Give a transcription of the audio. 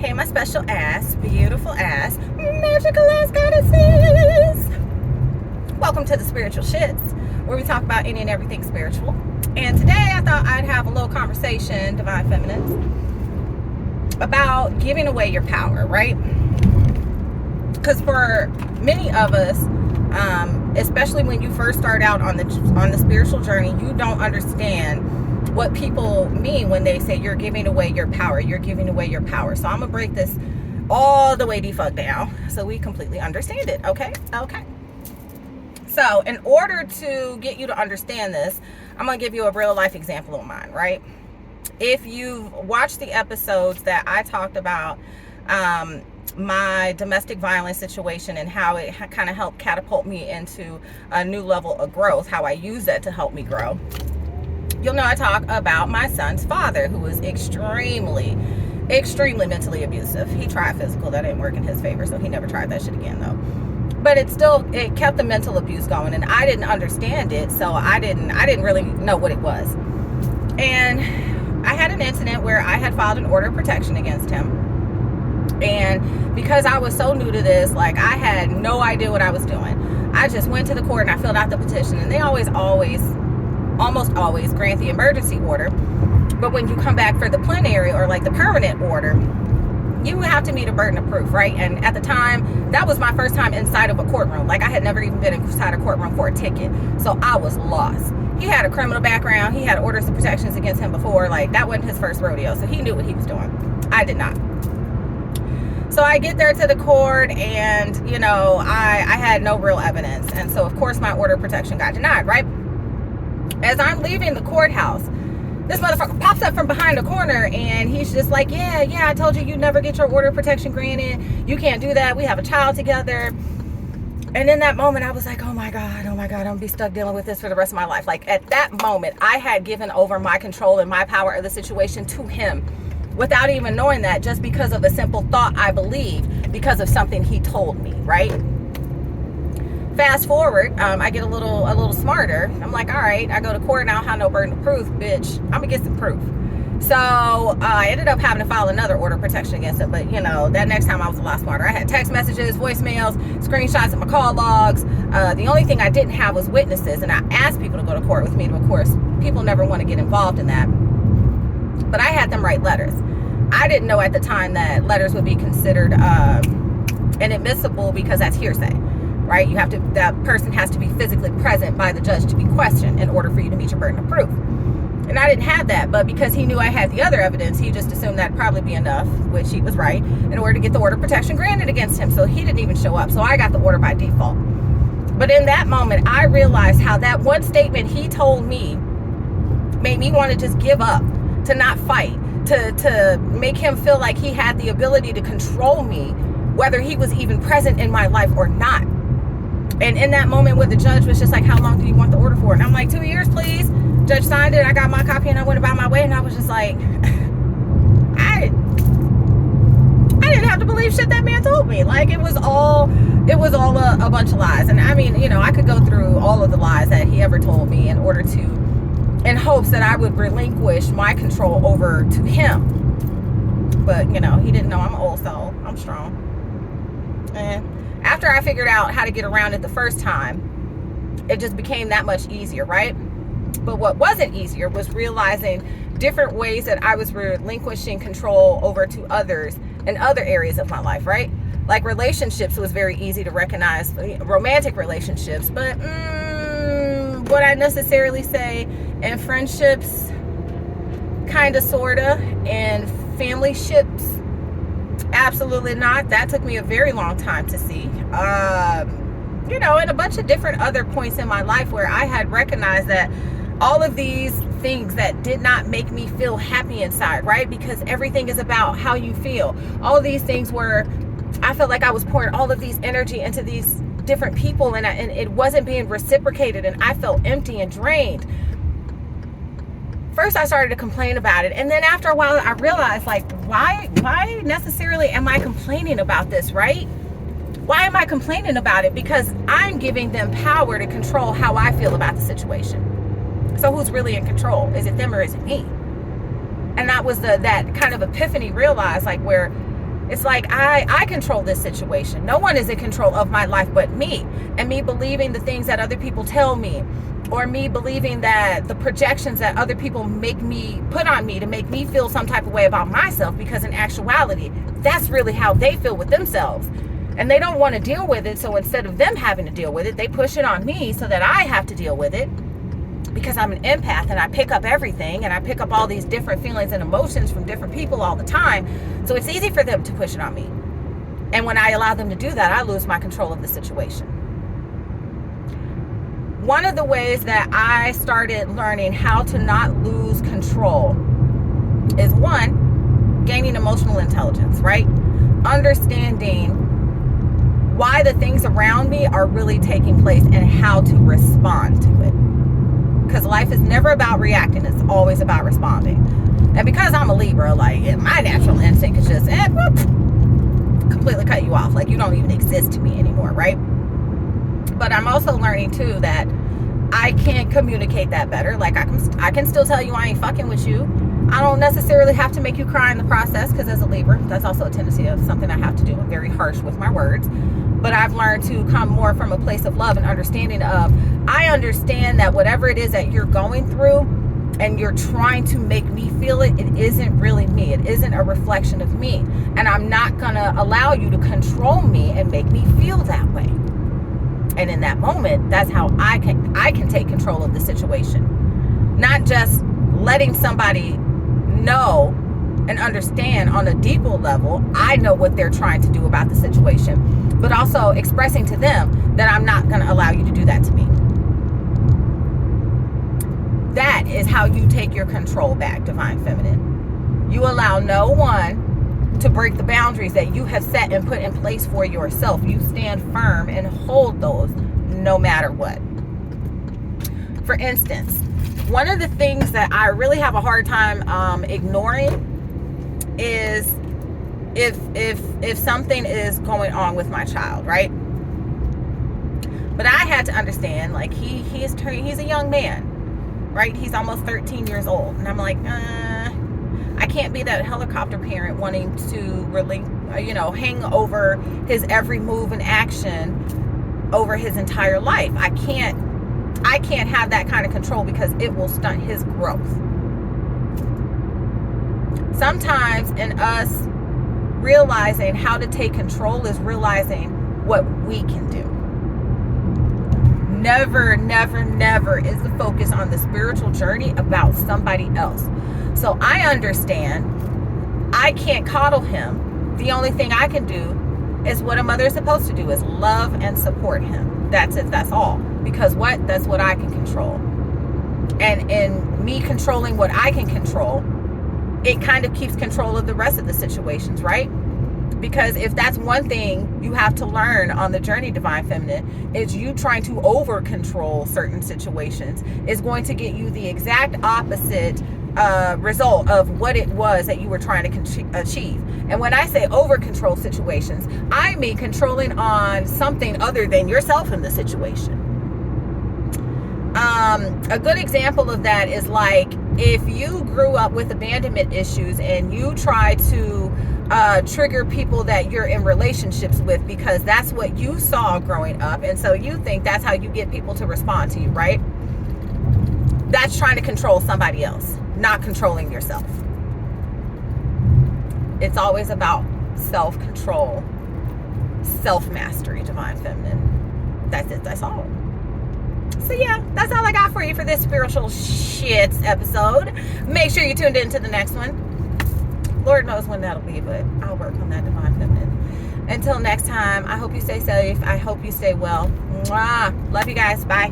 Hey, my special ass, beautiful ass, magical ass goddesses. Welcome to the Spiritual Shittz, where we talk about any and everything spiritual. And today I thought I'd have a little conversation, Divine Feminines, about giving away your power, right? Because for many of us, especially when you first start out on the spiritual journey, you don't understand what people mean when they say you're giving away your power. You're giving away your power. So I'm gonna break this all the way the fuck down so we completely understand it. Okay. So in order to get you to understand this, I'm gonna give you a real life example of mine, right? If you've watched the episodes that I talked about my domestic violence situation and how it kind of helped catapult me into a new level of growth, how I use that to help me grow, you'll know I talk about my son's father, who was extremely mentally abusive. He tried physical, that didn't work in his favor, so he never tried that shit again though. But it kept the mental abuse going, and I didn't understand it, so I didn't really know what it was. And I had an incident where I had filed an order of protection against him. And because I was so new to this, like, I had no idea what I was doing. I just went to the court and I filled out the petition, and they almost always grant the emergency order. But when you come back for the plenary or like the permanent order, you have to meet a burden of proof, right? And at the time, that was my first time inside of a courtroom. Like, I had never even been inside a courtroom for a ticket. So I was lost. He had a criminal background. He had orders of protections against him before. Like, that wasn't his first rodeo. So he knew what he was doing. I did not. So I get there to the court, and, you know, I had no real evidence. And so, of course, my order of protection got denied, right? As I'm leaving the courthouse, this motherfucker pops up from behind the corner, and he's just like, yeah, I told you never get your order of protection granted. You can't do that. We have a child together. And in that moment, I was like, oh my God, I'm gonna be stuck dealing with this for the rest of my life. Like, at that moment, I had given over my control and my power of the situation to him without even knowing that, just because of a simple thought I believed, because of something he told me, right? Fast forward, I get a little smarter. I'm like, all right, I go to court now, I have no burden of proof, bitch. I'm gonna get some proof. So I ended up having to file another order of protection against him. But, you know, that next time I was a lot smarter. I had text messages, voicemails, screenshots of my call logs. The only thing I didn't have was witnesses. And I asked people to go to court with me. But, of course, people never want to get involved in that. But I had them write letters. I didn't know at the time that letters would be considered inadmissible, because that's hearsay. Right? That person has to be physically present by the judge to be questioned in order for you to meet your burden of proof. And I didn't have that, but because he knew I had the other evidence, he just assumed that'd probably be enough, which he was right, in order to get the order of protection granted against him. So he didn't even show up. So I got the order by default. But in that moment, I realized how that one statement he told me made me want to just give up, to not fight, to make him feel like he had the ability to control me, whether he was even present in my life or not. And in that moment where the judge was just like, how long do you want the order for? And I'm like, 2 years, please. Judge signed it. I got my copy and I went about my way. And I was just like, I didn't have to believe shit that man told me. Like, it was all a bunch of lies. And I mean, you know, I could go through all of the lies that he ever told me in hopes that I would relinquish my control over to him. But, you know, he didn't know I'm an old soul. I'm strong. And after I figured out how to get around it the first time, it just became that much easier, right? But what wasn't easier was realizing different ways that I was relinquishing control over to others in other areas of my life, right? Like relationships was very easy to recognize, romantic relationships, but would I necessarily say in friendships, kind of, sort of, and family ships, absolutely not. That took me a very long time to see. You know, and a bunch of different other points in my life where I had recognized that all of these things that did not make me feel happy inside, right? Because everything is about how you feel. All of these things where I felt like I was pouring all of these energy into these different people, and it wasn't being reciprocated, and I felt empty and drained. First, I started to complain about it. And then after a while, I realized, like, why necessarily am I complaining about this, right? Why am I complaining about it? Because I'm giving them power to control how I feel about the situation. So who's really in control? Is it them or is it me? And that was that kind of epiphany realized, like, where It's like I control this situation. No one is in control of my life but me. And me believing the things that other people tell me, or me believing that the projections that other people put on me to make me feel some type of way about myself, because in actuality, that's really how they feel with themselves. And they don't want to deal with it. So instead of them having to deal with it, they push it on me so that I have to deal with it, because I'm an empath and I pick up everything, and I pick up all these different feelings and emotions from different people all the time. So it's easy for them to push it on me. And when I allow them to do that, I lose my control of the situation. One of the ways that I started learning how to not lose control is, one, gaining emotional intelligence, right? Understanding why the things around me are really taking place and how to respond to it. Because life is never about reacting, it's always about responding. And because I'm a Libra, like, my natural instinct is just completely cut you off. Like, you don't even exist to me anymore, right? But I'm also learning too that I can't communicate that better. Like, I can still tell you I ain't fucking with you. I don't necessarily have to make you cry in the process, because as a Libra, that's also a tendency of something I have to do. I'm very harsh with my words. But I've learned to come more from a place of love and understanding of, I understand that whatever it is that you're going through and you're trying to make me feel it, it isn't really me. It isn't a reflection of me. And I'm not going to allow you to control me and make me feel that way. And in that moment, that's how I can take control of the situation. Not just letting somebody know and understand on a deeper level, I know what they're trying to do about the situation, but also expressing to them that I'm not going to allow you to do that to me. That is how you take your control back, Divine Feminine. You allow no one to break the boundaries that you have set and put in place for yourself. You stand firm and hold those no matter what. For instance, one of the things that I really have a hard time ignoring is if something is going on with my child, right? But I had to understand, like, he's a young man, right? He's almost 13 years old, and I'm like, I can't be that helicopter parent wanting to really, hang over his every move and action over his entire life. I can't have that kind of control, because it will stunt his growth. Sometimes in us realizing how to take control is realizing what we can do. Never, never, never is the focus on the spiritual journey about somebody else. So I understand I can't coddle him. The only thing I can do is what a mother is supposed to do, is love and support him. That's it. That's all. Because that's what I can control. And in me controlling what I can control, it kind of keeps control of the rest of the situations, right? Because if that's one thing you have to learn on the journey, Divine Feminine, is you trying to over control certain situations is going to get you the exact opposite result of what it was that you were trying to achieve. And when I say over control situations, I mean controlling on something other than yourself in the situation. A good example of that is, like, if you grew up with abandonment issues and you try to trigger people that you're in relationships with because that's what you saw growing up, and so you think that's how you get people to respond to you, right? That's trying to control somebody else, not controlling yourself. It's always about self-control, self-mastery, Divine Feminine. That's it. That's all. So yeah, that's all I got for you for this spiritual Shittz episode. Make sure you tuned in to the next one. Lord knows when that'll be, but I'll work on that, Divine Feminine. Until next time, I hope you stay safe. I hope you stay well. Mwah. Love you guys. Bye.